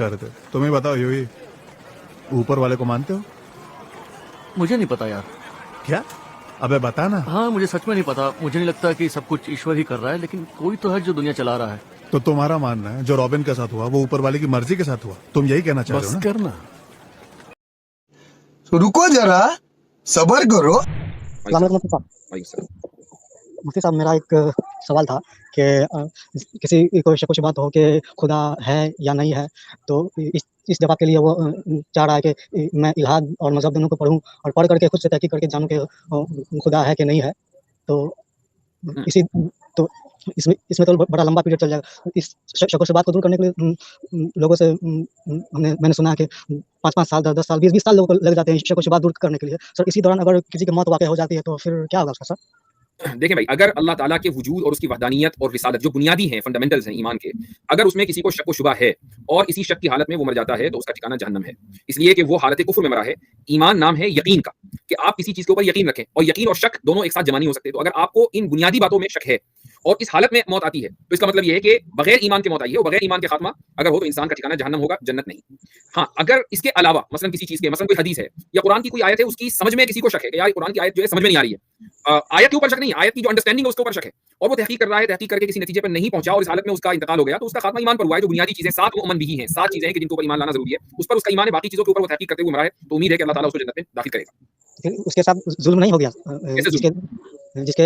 कर रहे थे। तुम्हें बताओ यूही, ऊपर वाले को मानते हो? मुझे नहीं पता यार। क्या? अबे बता ना। हाँ, मुझे सच में नहीं पता। मुझे नहीं लगता कि सब कुछ ईश्वर ही कर रहा है, लेकिन कोई तो है जो दुनिया चला रहा है। तो तुम्हारा मानना है जो रॉबिन के साथ हुआ वो ऊपर वाले की मर्जी के साथ हुआ? तुम यही कहना चाह रहे हो बस ना? करना। तो रुको जरा, सबर करो। मुफ्ती साहब, मेरा एक सवाल था कि किसी को शक शुबा हो कि खुदा है या नहीं है, तो इस जवाब के लिए वो चाह रहा है कि मैं इल्हाद और मजहब दोनों को पढ़ूं और पढ़ करके खुद से तहकीक करके जानूं कि खुदा है कि नहीं है। तो इसी तो इसमें तो बड़ा लंबा पीरियड चल जाएगा। इस शक शुबा को दूर करने के लिए लोगों से मैंने सुना है कि 5-5 साल, 10-10 साल, 20-20 साल लोगों को लग जाते हैं शक शुबा दूर करने के लिए। सर, इसी दौरान अगर किसी की मौत वाक़या हो जाती है तो फिर क्या होगा उसका सर? देखें भाई, अगर अल्लाह ताला के वजूद और उसकी वहदानियत और रिसालत जो बुनियादी हैं, फंडामेंटल्स हैं ईमान के, अगर उसमें किसी को शक व शुबा है और इसी शक की हालत में वो मर जाता है तो उसका ठिकाना जहन्नम है। इसलिए कि वो हालत कुफ्र में मरा है। ईमान नाम है यकीन का, कि आप किसी चीज के ऊपर यकीन रखें, और यकीन और शक दोनों एक साथ जमा नहीं हो सकते। तो अगर आपको इन बुनियादी बातों में शक है और इस हालत में मौत आती है तो इसका मतलब ये है कि बगैर ईमान के मौत आई है, और बगैर ईमान के खात्मा अगर हो तो इंसान का ठिकाना जहन्नम होगा, जन्नत नहीं। हाँ, अगर इसके अलावा मसलन किसी चीज के, मसलन कोई हदीस है या कुरान की कोई आयत है, उसकी समझ में किसी को शक है कि यार कुरान की आयत जो है समझ में नहीं आ रही है, आयत के ऊपर शक नहीं, आयत की जो अंडरस्टैंडिंग है उसके ऊपर शक है, और वो तहकीक कर रहा है, तहकीक करके किसी नतीजे पर नहीं पहुंचा और इस हालत में उसका इंतकाल हो गया, तो उसका खात्मा ईमान पर हुआ है। जो बुनियादी चीजें 7 वो अमन भी हैं, 7 चीजें हैं कि जिनके ऊपर ईमान लाना जरूरी है, उस पर उसका ईमान है। बाकी चीजों के ऊपर वो तहकीक करते हुए मरा है, तो उम्मीद है कि अल्लाह ताला उसको जन्नत में दाखिल करेगा। फिर उसके साथ जुल्म नहीं हो गया? कैसे जिसके जिसके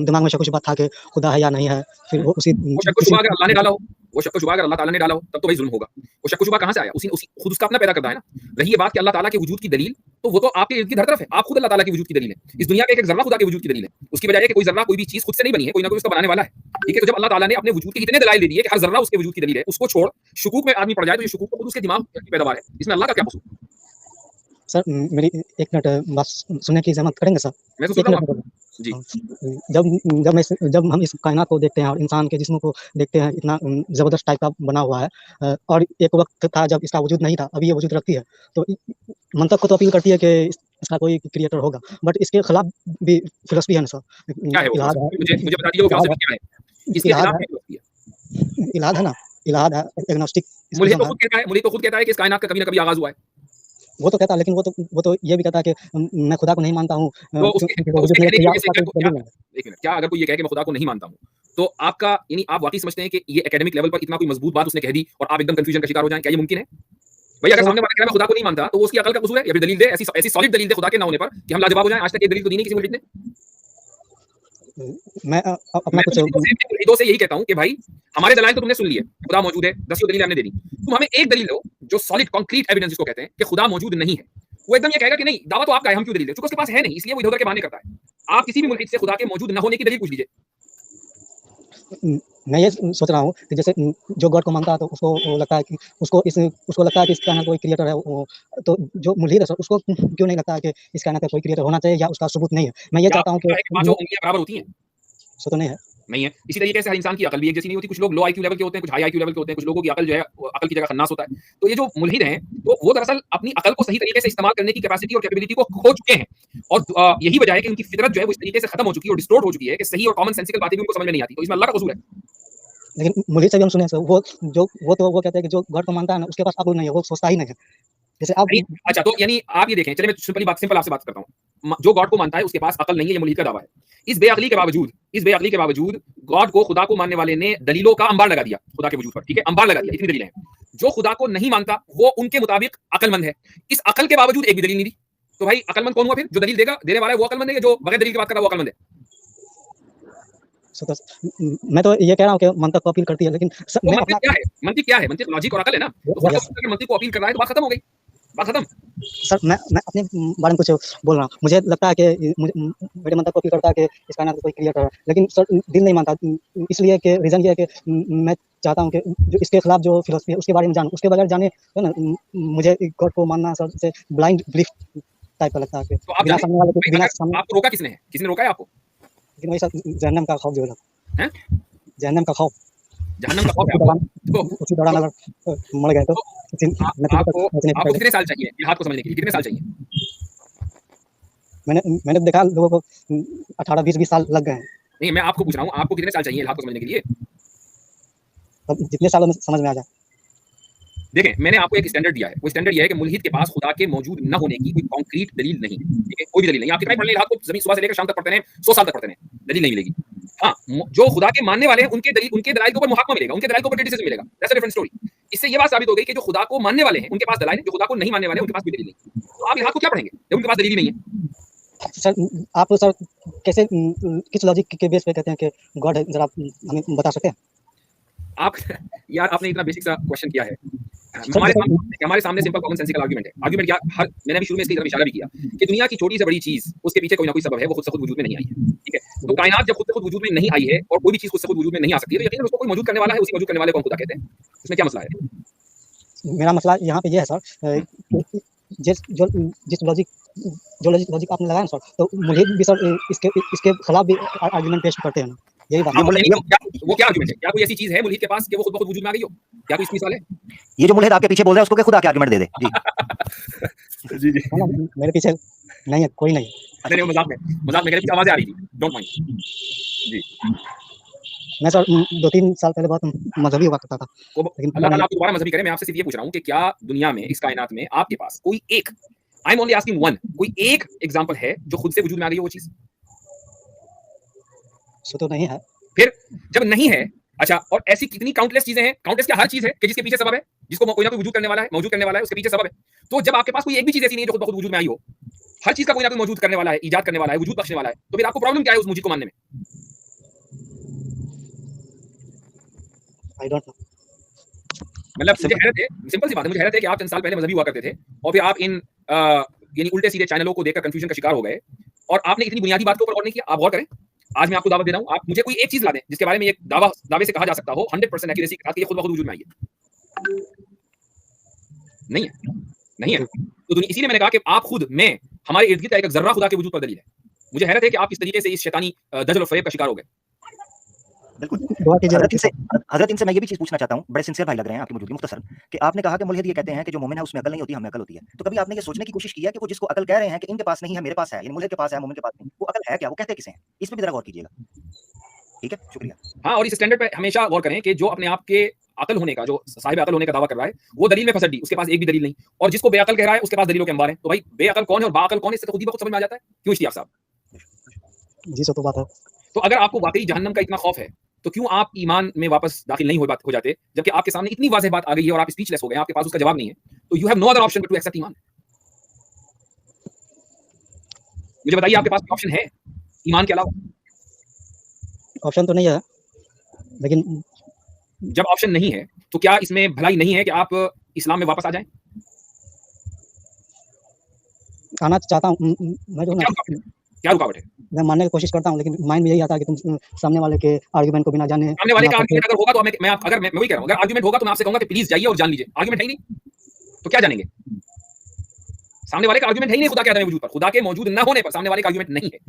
दिमाग में शक शुबा था कि खुदा है या नहीं है, फिर वो उसी वो शक व शुबा अगर अल्लाह ने डाला हो, वो शक व शुबा अगर अल्लाह ताला ने डाला हो, तब तो भाई जुल्म होगा। वो शक व शुबा कहाँ से आया? उसी उसी खुद उसका अपना पैदा करता है ना। रही ये बात कि अल्लाह ताला के वजूद की दलील, तो वो तो आपके इर्द गिर्द हर तरफ है। आप खुद अल्लाह ताला के वजूद की दलील है। इस दुनिया का एक जर्रा खुदा के वजूद की दलील है। उसकी वजह है कि कोई जर्रा, कोई भी चीज खुद से नहीं बनी है, कोई ना कोई उसका बनाने वाला है। ठीक है, तो जब अल्लाह ताला ने अपने वजूद के इतने दलाइल दे दिए कि हर जर्रा उसके वजूद की दलील है, उसको छोड़ शुकूक में आदमी पड़ जाए तो ये शुकूक तो खुद उसके दिमाग की पैदावार है। इसमें अल्लाह का क्या कसूर? सर, मेरी 1 मिनट बात सुनने की ज़हमत करेंगे सर? मैं तो सुन 1 रहा हूँ मिनट आपको। जी। जब हम इस कायनात को देखते हैं और इंसान के जिस्म को देखते हैं, इतना ज़बरदस्त टाइप का बना हुआ है, और एक वक्त था जब इसका वजूद नहीं था, अभी ये वजूद रखती है, तो मंतक को तो अपील करती है कि इसका कोई क्रिएटर होगा, बट इसके खिलाफ भी फिलॉसफी है ना सर? क्या है वो इलाहाद फिलॉसफी? है, मुझे बता दीजिए वो इलाहाद फिलॉसफी क्या है? है, इसके इलाहाद खिलाफ है, क्या फिलॉसफी है? इलाहाद है ना, इलाहाद है, एग्नोस्टिक मुल्हिद इस्म तो है। खुद कहता है, मुल्हिद तो खुद कहता है कि इस कायनात का कभी ना कभी आगाज हुआ है। वो तो कहता है, लेकिन वो तो ये भी कहता है कि मैं खुदा को नहीं मानता हूँ, तो उसके क्योंकि तो वजूद उसके नहीं कहने रखती, की या वजह से उसका क्या कोई दलील नहीं है। एक मिनट, क्या अगर कोई ये कहे कि मैं खुदा को नहीं मानता हूँ, तो आपका यानी आप वाकई समझते हैं कि ये एकेडमिक लेवल पर इतना कोई मजबूत बात उसने कह दी और आप एकदम कंफ्यूजन का शिकार हो जाएं? क्या ये मुमकिन है? भाई अगर सर, सामने वाला कह रहा है मैं खुदा को नहीं मानता, तो वो उसकी अकल का कसूर है या फिर दलील दे, ऐसी ऐसी सॉलिड दलील दे खुदा के ना होने पर कि हम लाजवाब हो जाएं। आज तक ये दलील तो दी नहीं किसी मुल्हिद ने। मैं अपना मैं कुछ तो मुल्हिदों से यही कहता हूं कि भाई हमारे दलाइल तो तुमने सुन लिए, खुदा मौजूद है, 10 दलील हमने दे दी, तुम हमें एक दलील दो जो सॉलिड कॉन्क्रीट एविडेंस जिसको कहते हैं कि खुदा मौजूद नहीं है। वो एकदम ये कहेगा कि नहीं, दावा तो आपका है, हम क्यों दलील दें? चूंकि उसके पास है नहीं, इसलिए वो इधर-उधर के बहाने करता है। आप किसी भी मुल्हिद से खुदा के मौजूद न होने की दलील पूछ लीजिए। मैं ये सोच रहा हूँ कि जैसे जो गॉड को मानता है तो उसको वो लगता है कि उसको लगता है कि इस कायनात का कोई क्रिएटर है, तो जो मुल्हिद है सर, उसको क्यों नहीं लगता है कि इस कायनात का कोई क्रिएटर होना चाहिए या उसका सबूत नहीं है? मैं ये क्या चाहता हूँ आपको पता है कि पांचों उंगलियां बराबर होती हैं? सो तो नहीं है। नहीं है। इसी तरीके से हर इंसान की अकल भी एक जैसी नहीं होती। कुछ लोग लो आईक्यू लेवल के होते हैं, कुछ हाई आईक्यू लेवल के होते हैं, कुछ लोगों की अकल जो है अकल की जगह खन्नास होता है। तो ये जो मुल्हिद हैं, तो वो दरअसल अपनी अकल को सही तरीके से इस्तेमाल करने की कैपेसिटी और कैपेबिलिटी को खो चुके हैं, और यही वजह है कि उनकी फितरत जो है वो इस तरीके से खत्म हो चुकी है और डिस्टोर्ट हो चुकी है कि सही और कॉमन सेंसिकल बातें भी उनको समझ में नहीं आती। तो इसमें अल्लाह का कसूर है। लेकिन मुल्हिद से भी हम सुने हैं सर, वो कहते हैं कि जो गॉड को मानता है ना, उसके पास अक्ल नहीं है, वो सोचता ही नहीं है। जैसे आप नहीं, अच्छा तो यानी आप ये देखें, चलिए मैं सिंपल आपसे बात करता हूँ। जो गॉड को मानता है उसके पास अकल नहीं है, ये मुल्हिद का दावा है। इस बेअकली के बावजूद गॉड को, खुदा को मानने वाले ने दलीलों का अंबार लगा दिया खुदा के वजूद पर। ठीक है, अंबार लगा दिया, इतनी दलीलें हैं। जो खुदा को नहीं मानता वो उनके मुताबिक अकलमंद है। इस अकल के बावजूद एक भी दलील नहीं दी। तो भाई अकलमंद कौन हुआ फिर? जो दलील देने वाला है वो अकलमंद है, जो बगैर दलील की बात कर रहा है वो अकलमंद है? सो मैं तो ये कह रहा हूँ कि मंतक को अपील करती है, लेकिन वो मैं मंतिक अपना क्या है? मंतिक क्या है? मंतिक लॉजिक और अकल है ना। तो खुदा अगर मंतिक को अपील कर रहा है तो बात खत्म हो गई, बात खत्म। सर, मैं अपने बारे में कुछ बोल रहा हूँ। मुझे लगता है कि मेरे मंतक को अपील करता है कि इस कायनात का कोई क्रिएटर है, लेकिन सर दिल नहीं मानता। इसलिए कि रीज़न ये है कि मैं चाहता हूँ कि जो इसके खिलाफ जो फिलॉसफी है उसके बारे में जानूँ। उसके बगैर जाने है ना, मुझे गॉड को मानना सर से ब्लाइंड बिलीफ टाइप का लगता है कि तो आप बिना सामने वाले के, बिना सामने, आपको रोका किसने है? किसने रोका है आपको? लेकिन वही सर जहन्नम का खौफ जो है, हैं? जहन्नम का खौफ। जहन्नम का खौफ है उसी दौरान आपको? उसी दौरान अगर मर गए तो आपको कितने साल चाहिए इल्हाद को समझने के लिए? कितने साल चाहिए? मैंने देखा लोगों को 18-20 साल लग गए हैं। नहीं, मैं आपको पूछ रहा हूँ, आपको कितने साल चाहिए इल्हाद को समझने के लिए? अब जितने सालों में समझ में आ जाए। देखें, मैंने आपको एक स्टैंडर्ड दिया है। वो स्टैंडर्ड ये है कि मुल्हिद के पास खुदा के मौजूद न होने की कोई कॉन्क्रीट दलील नहीं है। ठीक है, कोई भी दलील नहीं। आप कितना पढ़ लें, रात को जमीन सुबह से लेकर शाम तक पढ़ते रहें, 100 साल तक पढ़ते रहें, दलील नहीं मिलेगी। हाँ, जो खुदा के मानने वाले हैं उनके दलाइल के ऊपर मुहाकमा मिलेगा, उनके दलाइल के ऊपर क्रिटिसिज्म मिलेगा। That's a different story. इससे ये बात साबित हो गई कि जो खुदा को मानने वाले हैं उनके पास दलाइल है, जो खुदा को नहीं मानने वाले हैं उनके पास कोई दलील नहीं। तो आप इल्हाद को क्या पढ़ेंगे जब उनके पास दलील ही नहीं है? सर आप सर कैसे किस लॉजिक के बेस पे कहते हैं कि गॉड है, जरा आप हमें बता सकते हैं? आप यार आपने इतना बेसिक सा क्वेश्चन किया है। हमारे सामने सिंपल कॉमन सेंसिकल आर्गुमेंट है। आर्गुमेंट क्या? मैंने अभी शुरू में इसकी तरफ इशारा भी किया कि दुनिया की छोटी से बड़ी चीज, उसके पीछे कोई ना कोई सबब है, वो खुद से खुद वजूद में नहीं आई है। ठीक है, तो कायनात जब खुद से खुद वजूद में नहीं आई है और कोई भी चीज खुद से खुद वजूद में नहीं आ सकती है, तो यकीनन उसको कोई मौजूद करने वाला है। उसी मौजूद करने वाले को हम खुदा कहते हैं। इसमें क्या मसला है? मेरा मसला यहाँ पे ये है सर, जिस लॉजिक आपने लगाया ना सर, तो मुझे भी सर इसके खिलाफ भी आर्गुमेंट पेश करते हैं ना, यही बात है। वो क्या आर्गुमेंट है? क्या कोई ऐसी चीज है मुल्हिद के पास कि वो खुद ब खुद वजूद में आ गई हो? क्या कोई इसकी मिसाल है? ये जो मुल्हिद आपके पीछे बोल रहा है उसको क्या खुदा के आर्गुमेंट दे दे? जी जी है ना, मेरे पीछे नहीं है, कोई नहीं। नहीं, मजाक में मेरे पीछे आवाजें आ रही थी, डोंट माइंड। जी, मैं सर 2-3 साल पहले बहुत मजहबी हुआ करता था, लेकिन अल्लाह ताला आपको दोबारा मजहबी करे। मैं आपसे सिर्फ ये पूछ रहा हूँ कि क्या दुनिया में, इस कायनात में आपके पास कोई एक, I am only asking one, कोई एक एग्जांपल है जो खुद से वजूद में आ गई हो वो चीज? सो तो नहीं है। फिर जब नहीं है, अच्छा, और ऐसी कितनी काउंटलेस चीजें हैं, काउंटलेस क्या, हर चीज है कि जिसके पीछे सबब है, जिसको कोई ना कोई वजूद करने वाला है, मौजूद करने वाला है, उसके पीछे सबब है। तो जब आपके पास कोई एक भी चीज ऐसी नहीं है जो खुद ब खुद वजूद में आई हो, हर चीज का कोई ना कोई मौजूद करने वाला है, ईजाद करने वाला है, वजूद बख्शने वाला है, तो फिर आपको प्रॉब्लम क्या है उस मुझे को मानने में? I don't know. मतलब मुझे हैरत है, सिंपल सी बात है, मुझे हैरत है कि आप चंद साल पहले मजहबी हुआ करते थे और फिर आप इन यानी उल्टे सीधे चैनलों को देखकर कंफ्यूजन का शिकार हो गए और आपने इतनी बुनियादी बात के ऊपर गौर नहीं किया। आप गौर करें। आज मैं आपको दावा दे रहा हूं, आप मुझे कोई एक चीज ला दें जिसके बारे में ये दावे से कहा जा सकता हो 100% एक्यूरेसी के साथ कि ये खुद ब खुद वजूद में आई है। नहीं है, नहीं है। तो इसीलिए मैंने कहा कि आप खुद, मैं, हमारे इर्द गिर्द एक जर्रा खुदा के वजूद पर दलील है। मुझे हैरत है कि आप इस तरीके से इस शैतानी दजल और फरेब का शिकार हो गए। बिल्कुल। दुआ कीजिए। हजरत इनसे मैं ये भी चीज पूछना चाहता हूँ, बड़े सिंसियर भाई लग रहे हैं आपकी मौजूदगी, मुख्तसर कि आपने कहा कि मुल्हिद ये कहते हैं कि जो मोमिन है उसमें अकल नहीं होती, हमें अकल होती है। तो कभी आपने ये सोचने की कोशिश की है कि वो जिसको अकल कह रहे हैं कि इनके पास नहीं है, मेरे पास है, यानी मुल्हिद के पास है, मोमिन के पास नहीं, वो अकल है क्या, वो कहते किसे हैं? इस पे भी जरा गौर कीजिएगा। ठीक है, शुक्रिया। हाँ, और इस स्टैंडर्ड पे हमेशा गौर करें कि जो अपने आप के अकल होने का, जो साहिब अकल होने का दावा कर रहा है, वो दलील में फसड्डी, उसके पास एक भी दलील नहीं। और जिसको बेअकल कह रहा है उसके पास दलीलों के अंबार हैं। तो भाई बेअकल कौन है और बाअकल कौन है, इससे तो खुद ही बहुत समझ में आ जाता है। क्यों इश्तियाक साहब? जी सो तो बात है। तो अगर आपको वाकई जहन्नम का इतना खौफ है तो क्यों आप ईमान में वापस दाखिल नहीं हो जाते, जबकि आपके सामने इतनी वाज़ेह बात आ गई है और आप स्पीचलेस हो गए, आपके पास उसका जवाब नहीं है। तो you have no other option but to accept ईमान। मुझे बताइए, आपके पास ऑप्शन है ईमान के अलावा? ऑप्शन तो नहीं है, लेकिन जब ऑप्शन नहीं है तो क्या इसमें भलाई नहीं है कि आप इस्लाम में वापस आ जाएं? आना चाहता हूँ मैं, जो ना क्या रुकावट है? मैं मानने की कोशिश करता हूँ, लेकिन माइंड में यही आता है कि तुम सामने वाले के आर्गुमेंट को बिना जाने, सामने वाले का आर्गुमेंट अगर होगा तो मैं वही कह रहा हूं, अगर आर्गुमेंट होगा तो मैं आपसे कहूंगा कि प्लीज जाइए और जान लीजिए। आर्गुमेंट है ही नहीं तो क्या जानेंगे? सामने वाले का आर्गुमेंट है ही नहीं खुदा के अदम वजूद पर, खुदा के मौजूद न होने पर सामने वाले का आर्गुमेंट नहीं है।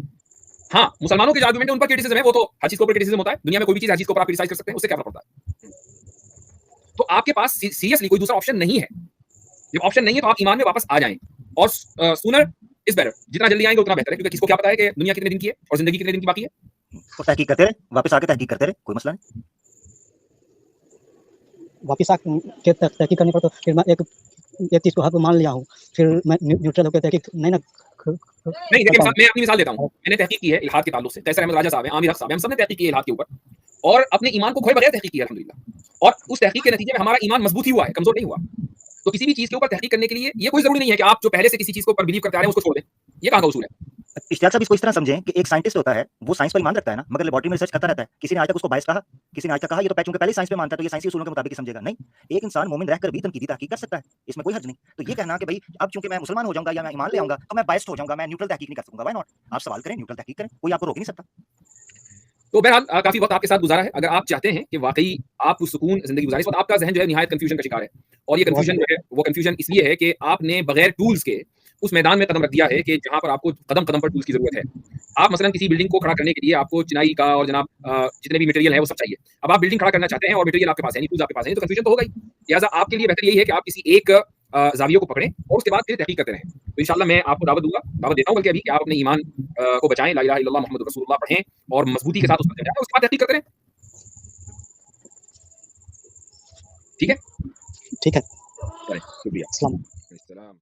हाँ, मुसलमानों के जो आर्गुमेंट है उन पर क्रिटिसिज्म है, वो तो हर चीज के ऊपर क्रिटिसिज्म होता है। दुनिया में कोई भी चीज हर चीज के ऊपर आप क्रिटिसाइज कर सकते हैं, उससे क्या फर्क पड़ता है? तो आपके पास सीरियसली कोई दूसरा ऑप्शन नहीं है। जब ऑप्शन नहीं है तो आप ईमान में वापस आ जाएं, और सूनर इज बेटर, जितना जल्दी आएंगे उतना बेहतर है, क्योंकि किसको क्या पता है कि दुनिया कितने दिन की है और जिंदगी कितने दिन की बाकी है। तो तहकीक करते रहे, वापस आके तहकीक करते रहे, कोई मसला नहीं। वापस आके तहकीक करने पर तो फिर मैं एक चीज को हक मान लिया हूँ, फिर मैं न्यूट्रल होकर तहकीक नहीं ना। नहीं, देखिए मैं अपनी मिसाल देता हूँ। मैंने तहकीक की है इल्हाद के ताल्लुक से, कैसर अहमद राजा साहब हैं, आमिर हक साहब हैं, हम सबने तहकीक की है इल्हाद के ऊपर और अपने ईमान को खोए बगैर तहकीक की है अल्हम्दुलिल्लाह। और उस तहकीक के नतीजे में हमारा ईमान मजबूत ही हुआ है, कमजोर नहीं हुआ। तो किसी भी चीज के ऊपर तहकीक करने के लिए ये कोई जरूरी नहीं है कि आप जो पहले से किसी चीज को ऊपर बिलीव करते आ रहे हैं उसको छोड़ दें। ये कहाँ का उसूल है? इश्तियाक साहब इसको इस तरह समझें कि एक साइंटिस्ट होता है, वो साइंस पर ईमान रखता है ना, मगर लेबोरेटरी में रिसर्च करता रहता है। किसी ने आज तक उसको बायस कहा, किसी ने आज तक कहा ये तो चूंकि पहले साइंस पे मानता है तो ये साइंसी उसूलों के मुताबिक ही समझेगा? नहीं, एक इंसान मोमिन रहकर भी तनकीदी तहकीक कर सकता है, इसमें कोई हर्ज नहीं। तो ये कहना कि भाई अब चूंकि मैं मुसलमान हो जाऊंगा या मैं ईमान ले आऊंगा तो मैं बायस्ड हो जाऊंगा, मैं न्यूट्रल तहकीक नहीं कर सकूंगा, व्हाई नॉट? आप सवाल करें, न्यूट्रल तहकीक करें, कोई आपको रोक नहीं सकता। तो बहरहाल काफी वक्त आपके साथ गुजारा है। अगर आप चाहते हैं कि वाकई आप सुकून जिंदगी गुजारें, इस वक्त आपका जहन जो है निहायत कंफ्यूजन का शिकार है, और ये कंफ्यूजन जो है वो कंफ्यूजन इसलिए है कि आपने बगैर टूल्स के उस मैदान में कदम रख दिया है कि जहां पर आपको कदम कदम पर टूल्स की जरूरत है। आप मसलन किसी बिल्डिंग को खड़ा करने के लिए आपको चिनाई का और जनाब जितने भी मटेरियल है वो सब चाहिए। अब आप बिल्डिंग खड़ा करना चाहते हैं और मटेरियल आपके पास है नहीं, टूल्स आपके पास है नहीं, तो कंफ्यूजन तो होगा ही। लिहाजा आपके लिए बेहतर यही है कि आप किसी एक जाविये को पकड़ें और उसके बाद फिर तहकीक करते रहें। तो इंशाल्लाह मैं आपको दावत देता हूं बल्कि अभी कि आप अपने ईमान को बचाएं, ला इलाहा इल्लल्लाह मुहम्मदुर रसूलुल्लाह पढ़ें और मजबूती के साथ उस पर जाएं, उसके बाद तहकीक करते रहें। ठीक है? ठीक है। शुक्रिया। अस्सलाम। सलाम।